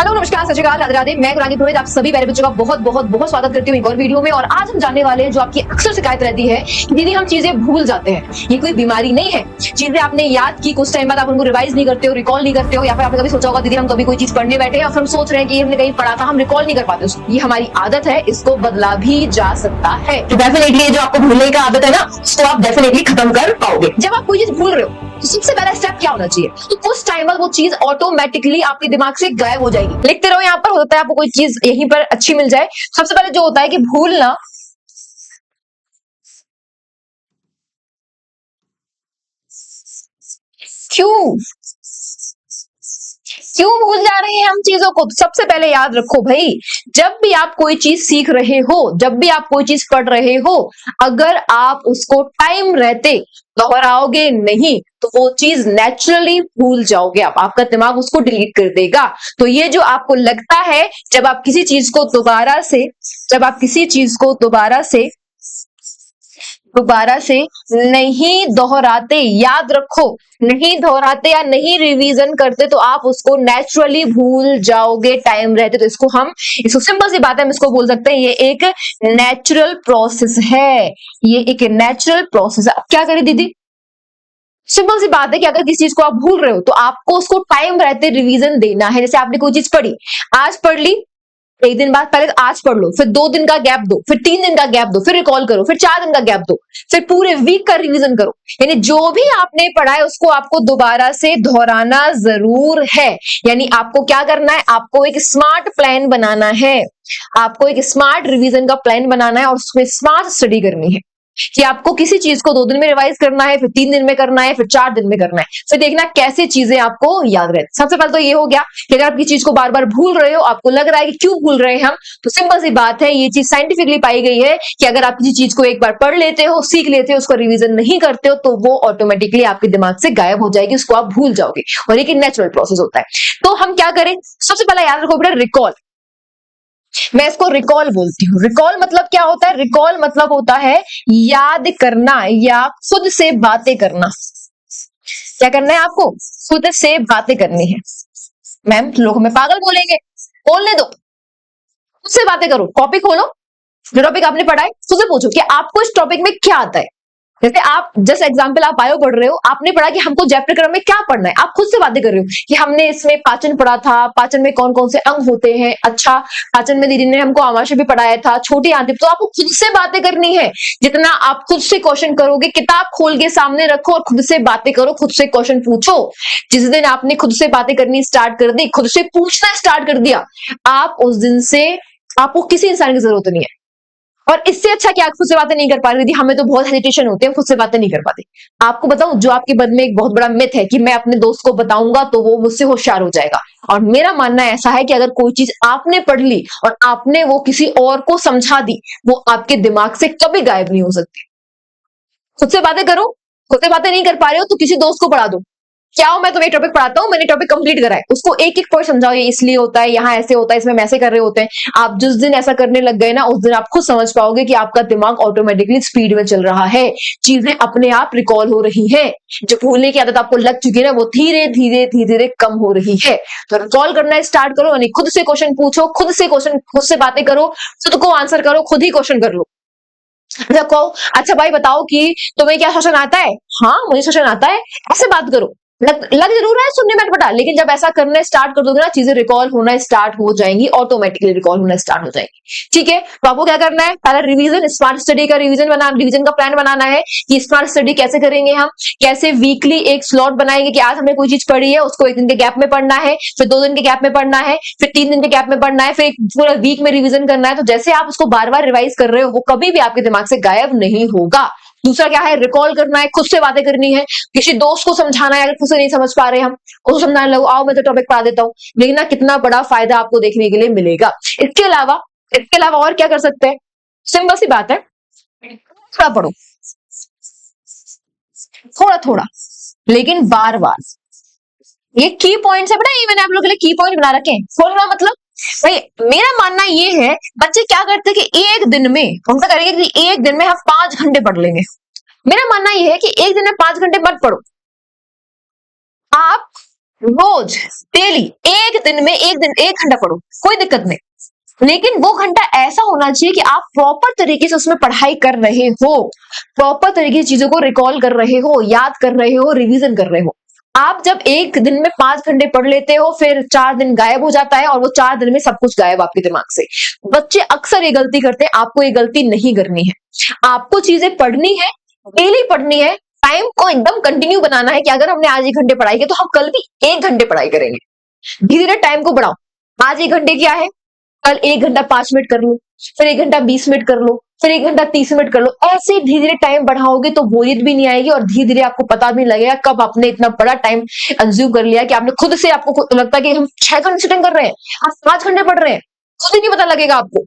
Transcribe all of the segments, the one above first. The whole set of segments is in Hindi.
हेलो नमस्कार सत श्री अकाल राधे राधे। मैं गुरांगी पुरोहित आप सभी प्यारे बच्चों का बहुत बहुत बहुत स्वागत करती हूँ एक और वीडियो में। और आज हम जानने वाले हैं जो आपकी अक्सर शिकायत रहती है कि दीदी हम चीजें भूल जाते हैं। ये कोई बीमारी नहीं है, चीजें आपने याद की कुछ टाइम बाद आप उनको रिवाइज नहीं करते हो, रिकॉल नहीं करते हो, या फिर आपने कभी सोचा होगा दीदी हम कभी कोई चीज पढ़ने बैठे हैं और फिर हम सोच रहे हैं कि हमने कहीं पढ़ा था, हम रिकॉल नहीं कर पाते उसको। ये हमारी आदत है, इसको बदला भी जा सकता है। तो डेफिनेटली जो आपको भूलने का आदत है ना, उसको आप डेफिनेटली खत्म कर पाओगे। जब आप कोई चीज भूल रहे हो तो सबसे पहला स्टेप क्या होना चाहिए? तो कुछ टाइम बाद वो चीज ऑटोमेटिकली आपके दिमाग से गायब हो जाएगी। लिखते रहो, यहाँ पर हो सकता है आपको कोई चीज यहीं पर अच्छी मिल जाए। सबसे पहले जो होता है कि भूलना क्यों क्यों भूल जा रहे हैं हम चीजों को? सबसे पहले याद रखो भाई, जब भी आप कोई चीज सीख रहे हो, जब भी आप कोई चीज पढ़ रहे हो, अगर आप उसको टाइम रहते दोहराओगे नहीं तो वो चीज नेचुरली भूल जाओगे आप, आपका दिमाग उसको डिलीट कर देगा। तो ये जो आपको लगता है जब आप किसी चीज को दोबारा से नहीं दोहराते, याद रखो, नहीं दोहराते या नहीं रिवीजन करते तो आप उसको नेचुरली भूल जाओगे टाइम रहते। तो इसको सिंपल सी बात है, हम इसको बोल सकते हैं ये एक नेचुरल प्रोसेस है, ये एक नेचुरल प्रोसेस है। अब क्या करें दीदी? सिंपल सी बात है कि अगर किसी चीज को आप भूल रहे हो तो आपको उसको टाइम रहते रिवीजन देना है। जैसे आपने कोई चीज पढ़ी, आज पढ़ ली, एक दिन बाद पहले आज पढ़ लो, फिर 2 दिन का गैप दो, फिर 3 दिन का गैप दो, फिर रिकॉल करो, फिर 4 दिन का गैप दो, फिर पूरे वीक का रिवीजन करो। यानी जो भी आपने पढ़ा है उसको आपको दोबारा से दोहराना जरूर है। यानी आपको क्या करना है? आपको एक स्मार्ट प्लान बनाना है, आपको एक स्मार्ट रिवीजन का प्लान बनाना है और उसमें स्मार्ट स्टडी करनी है कि आपको किसी चीज को 2 दिन में रिवाइज करना है, फिर 3 दिन में करना है, फिर 4 दिन में करना है, फिर देखना कैसे चीजें आपको याद रहती। सबसे पहले तो ये हो गया कि अगर आप किसी चीज को बार बार भूल रहे हो, आपको लग रहा है कि क्यों भूल रहे हैं हम, तो सिंपल सी बात है, ये चीज साइंटिफिकली पाई गई है कि अगर आप किसी चीज को एक बार पढ़ लेते हो, सीख लेते हो, उसको रिविजन नहीं करते हो तो वो ऑटोमेटिकली आपके दिमाग से गायब हो जाएगी, उसको आप भूल जाओगे। और एक नेचुरल प्रोसेस होता है। तो हम क्या करें? सबसे पहला याद रखो बेटा, रिकॉल। मैं इसको रिकॉल बोलती हूँ। रिकॉल मतलब क्या होता है? रिकॉल मतलब होता है याद करना या खुद से बातें करना। क्या करना है आपको? खुद से बातें करनी है। मैम लोग हमें पागल बोलेंगे, बोलने दो, खुद से बातें करो। टॉपिक खोलो, जो टॉपिक आपने पढ़ा है खुद से पूछो कि आपको इस टॉपिक में क्या आता है। जैसे आप जस्ट एग्जाम्पल, आप बायो पढ़ रहे हो, आपने पढ़ा कि हमको चैप्टर क्रम में क्या पढ़ना है, आप खुद से बातें कर रहे हो कि हमने इसमें पाचन पढ़ा था, पाचन में कौन कौन से अंग होते हैं, अच्छा पाचन में दीदी ने हमको आमाशय भी पढ़ाया था, छोटी आंत। तो आपको खुद से बातें करनी है। जितना आप खुद से क्वेश्चन करोगे, किताब खोल के सामने रखो और खुद से बातें करो, खुद से क्वेश्चन पूछो। जिस दिन आपने खुद से बातें करनी स्टार्ट कर दी, खुद से पूछना स्टार्ट कर दिया, आप उस दिन से आपको किसी इंसान की जरूरत नहीं है। और इससे अच्छा कि आप खुद से बातें नहीं कर पा रही थी, हमें तो बहुत हेजिटेशन होती है, खुद से बातें नहीं कर पाते। आपको बताऊं, जो आपके मन में एक बहुत बड़ा मिथ है कि मैं अपने दोस्त को बताऊंगा तो वो मुझसे होशियार हो जाएगा। और मेरा मानना ऐसा है कि अगर कोई चीज आपने पढ़ ली और आपने वो किसी और को समझा दी, वो आपके दिमाग से कभी गायब नहीं हो सकती। खुद से बातें करो, खुद से बातें नहीं कर पा रहे हो तो किसी दोस्त को पढ़ा दो। क्या हो, मैं तुम्हें टॉपिक पढ़ाता हूँ, मैंने टॉपिक कंप्लीट करा है, उसको एक एक पॉइंट समझाओ, ये इसलिए होता है, यहाँ ऐसे होता है, इसमें ऐसे कर रहे होते हैं। आप जिस दिन ऐसा करने लग गए ना, उस दिन आप खुद समझ पाओगे कि आपका दिमाग ऑटोमेटिकली स्पीड में चल रहा है, चीजें अपने आप रिकॉल हो रही है। जो भूलने की आदत आपको लग चुकी है ना, वो धीरे धीरे धीरे धीरे कम हो रही है। तो रिकॉल करना स्टार्ट करो, यानी खुद से क्वेश्चन पूछो, खुद से बातें करो, खुद को आंसर करो, खुद ही क्वेश्चन कर लो। कहो अच्छा भाई बताओ कि तुम्हें क्या क्वेश्चन आता है? हाँ मुझे क्वेश्चन आता है, ऐसे बात करो। लग जरूर है सुनने में अटपटा, लेकिन जब ऐसा करना स्टार्ट कर दोगे ना, चीजें रिकॉल होना स्टार्ट हो जाएंगी, ऑटोमेटिकली रिकॉल होना स्टार्ट हो जाएंगी। ठीक है, तो आपको क्या करना है? पहला रिवीजन, स्मार्ट स्टडी का रिवीजन का प्लान बनाना है कि स्मार्ट स्टडी कैसे करेंगे हम, कैसे वीकली एक स्लॉट बनाएंगे कि आज हमने कोई चीज पढ़ी है, उसको 1 दिन के गैप में पढ़ना है, फिर 2 दिन के गैप में पढ़ना है, फिर 3 दिन के गैप में पढ़ना है, फिर एक पूरा वीक में रिवीजन करना है। तो जैसे आप उसको बार बार रिवाइज कर रहे हो, वो कभी भी आपके दिमाग से गायब नहीं होगा। दूसरा क्या है? रिकॉल करना है, खुद से बातें करनी है, किसी दोस्त को समझाना है, अगर खुद से नहीं समझ पा रहे हम, उसको समझाने लगो, आओ मैं तो टॉपिक पढ़ा देता हूँ। देखना कितना बड़ा फायदा आपको देखने के लिए मिलेगा। इसके अलावा और क्या कर सकते हैं? सिंपल सी बात है, थोड़ा पढ़ो, थोड़ा थोड़ा, लेकिन बार बार। ये की पॉइंट्स है बेटा, ये मैंने आप लोगों के लिए की पॉइंट बना रखे हैं। थोड़ा मतलब भाई मेरा मानना ये है, बच्चे क्या करते हैं कि एक दिन में उनका करेंगे कि एक दिन में हम 5 घंटे पढ़ लेंगे। मेरा मानना ये है कि एक दिन में 5 घंटे मत पढ़ो, आप रोज डेली एक घंटा पढ़ो, कोई दिक्कत नहीं, लेकिन वो घंटा ऐसा होना चाहिए कि आप प्रॉपर तरीके से उसमें पढ़ाई कर रहे हो, प्रॉपर तरीके से चीजों को रिकॉल कर रहे हो, याद कर रहे हो, रिवीजन कर रहे हो। आप जब एक दिन में 5 घंटे पढ़ लेते हो, फिर 4 दिन गायब हो जाता है और वो 4 दिन में सब कुछ गायब आपके दिमाग से। बच्चे अक्सर ये गलती करते हैं, आपको ये गलती नहीं करनी है। आपको चीजें पढ़नी है, डेली पढ़नी है, टाइम को एकदम कंटिन्यू बनाना है कि अगर हमने आज 1 घंटे पढ़ाई की तो हम कल भी 1 घंटे पढ़ाई करेंगे। धीरे धीरे टाइम को बढ़ाओ। आज 1 घंटे क्या है, कल 1 घंटा 5 मिनट कर लो, फिर 1 घंटा 20 मिनट कर लो, फिर 1 घंटा 30 मिनट कर लो। ऐसे धीरे धीरे टाइम बढ़ाओगे तो बोरियत भी नहीं आएगी और धीरे धीरे आपको पता भी लगेगा कब आपने इतना बड़ा टाइम कंज्यूम कर लिया कि आपने खुद से, आपको लगता है कि हम 6 घंटे सिटिंग कर रहे हैं, आप 5 घंटे पढ़ रहे हैं, खुद ही नहीं पता लगेगा आपको।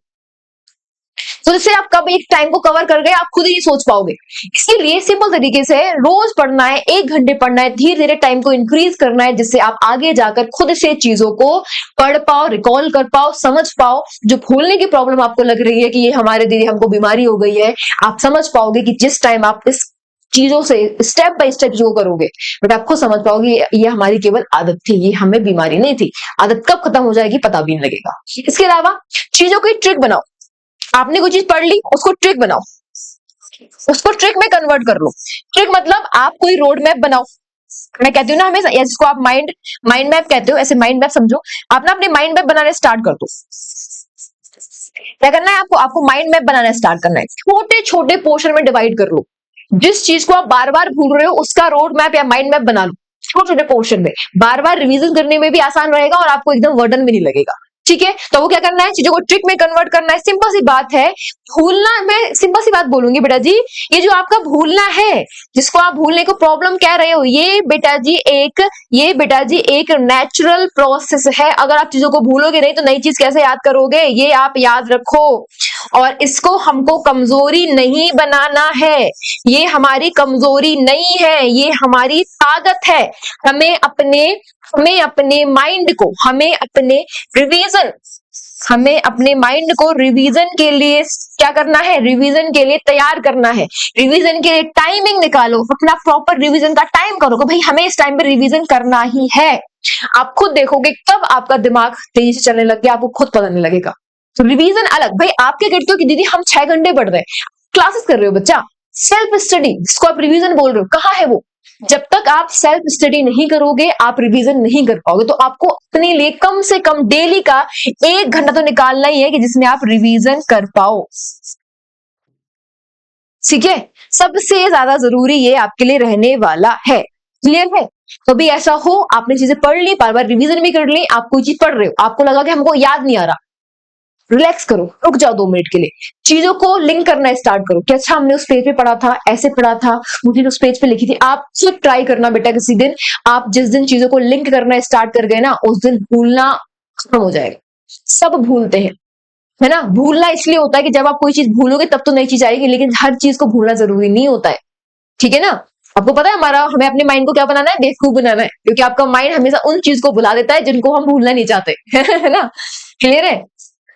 तो इससे आप कब एक टाइम को कवर कर गए आप खुद ही नहीं सोच पाओगे। इसीलिए सिंपल तरीके से रोज पढ़ना है, 1 घंटे पढ़ना है, धीरे धीरे टाइम को इंक्रीज करना है, जिससे आप आगे जाकर खुद से चीजों को पढ़ पाओ, रिकॉल कर पाओ, समझ पाओ। जो भूलने की प्रॉब्लम आपको लग रही है कि ये हमारे दीदी हमको बीमारी हो गई है, आप समझ पाओगे कि जिस टाइम आप इस चीजों से स्टेप बाय स्टेप जो करोगे, बट आपको समझ पाओगे ये हमारी केवल आदत थी, ये हमें बीमारी नहीं थी। आदत कब खत्म हो जाएगी पता भी नहीं लगेगा। इसके अलावा चीजों की ट्रिक बनाओ। आपने कोई चीज पढ़ ली, उसको ट्रिक बनाओ, उसको ट्रिक में कन्वर्ट कर लो। ट्रिक मतलब आप कोई रोड मैप बनाओ। मैं कहती हूँ ना हमेशा, जिसको आप माइंड मैप कहते हो, ऐसे माइंड मैप समझो। आप ना अपने माइंड मैप बनाने स्टार्ट कर दो। क्या करना है आपको माइंड मैप बनाना स्टार्ट करना है। छोटे छोटे पोर्शन में डिवाइड कर लो। जिस चीज को आप बार बार भूल रहे हो उसका रोड मैप या माइंड मैप बना लो छोटे छोटे पोर्शन में। बार बार रिवीजन करने में भी आसान रहेगा और आपको एकदम वर्डन भी नहीं लगेगा। ठीक है, तो वो क्या करना है, चीजों को ट्रिक में कन्वर्ट करना है। सिंपल सी बात है, भूलना, मैं सिंपल सी बात बोलूंगी बेटा जी, ये जो आपका भूलना है, जिसको आप भूलने को प्रॉब्लम कह रहे हो, ये बेटा जी एक नेचुरल प्रोसेस है। अगर आप चीजों को भूलोगे नहीं तो नई चीज कैसे याद करोगे, ये आप याद रखो। और इसको हमको कमजोरी नहीं बनाना है, ये हमारी कमजोरी नहीं है, ये हमारी ताकत है। हमें अपने माइंड को, हमें अपने माइंड को रिवीजन के लिए क्या करना है, रिवीजन के लिए तैयार करना है। रिवीजन के लिए टाइमिंग निकालो, अपना प्रॉपर रिवीजन का टाइम करो कि भाई हमें इस टाइम पे रिवीजन करना ही है। आप खुद देखोगे कब आपका दिमाग तेजी से चलने लग गया, आपको खुद पता नहीं लगेगा। तो रिवीजन अलग, भाई आपके कहते हो कि दीदी हम 6 घंटे पढ़ रहे हैं, क्लासेस कर रहे हो बच्चा, सेल्फ स्टडी जिसको आप रिवीजन बोल रहे हो, कहाँ है वो? जब तक आप सेल्फ स्टडी नहीं करोगे आप रिवीजन नहीं कर पाओगे। तो आपको अपने लिए कम से कम डेली का 1 घंटा तो निकालना ही है कि जिसमें आप रिवीजन कर पाओ। ठीक है, सबसे ज्यादा जरूरी ये आपके लिए रहने वाला है। क्लियर है? कभी ऐसा हो आपने चीजें पढ़ ली, बार बार रिवीजन भी कर ली, आप कोई चीज पढ़ रहे हो, आपको लगा कि हमको याद नहीं आ रहा, रिलैक्स करो, रुक जाओ 2 मिनट के लिए, चीजों को लिंक करना स्टार्ट करो कि अच्छा हमने उस पेज पे पढ़ा था, ऐसे पढ़ा था, मुझे उस पेज पे लिखी थी। आप सिर्फ ट्राई करना बेटा, किसी दिन आप जिस दिन चीजों को लिंक करना स्टार्ट कर गए ना, उस दिन भूलना खत्म हो जाएगा। सब भूलते हैं, है ना? भूलना इसलिए होता है कि जब आप कोई चीज भूलोगे तब तो नई चीज आएगी, लेकिन हर चीज को भूलना जरूरी नहीं होता है। ठीक है ना? आपको पता है हमें अपने माइंड को क्या बनाना है, बेवकूफ बनाना है, क्योंकि आपका माइंड हमेशा उन चीज को भुला देता है जिनको हम भूलना नहीं चाहते। है ना? क्लियर है?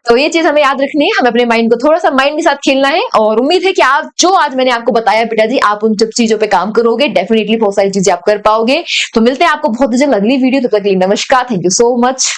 तो ये चीज हमें याद रखनी है, हमें अपने माइंड को थोड़ा सा माइंड के साथ खेलना है। और उम्मीद है कि आप जो आज मैंने आपको बताया बेटा जी, आप उन सब चीजों पे काम करोगे, डेफिनेटली बहुत सारी चीजें आप कर पाओगे। तो मिलते हैं आपको बहुत जल्द अगली वीडियो, तब तक के लिए नमस्कार, थैंक यू सो मच।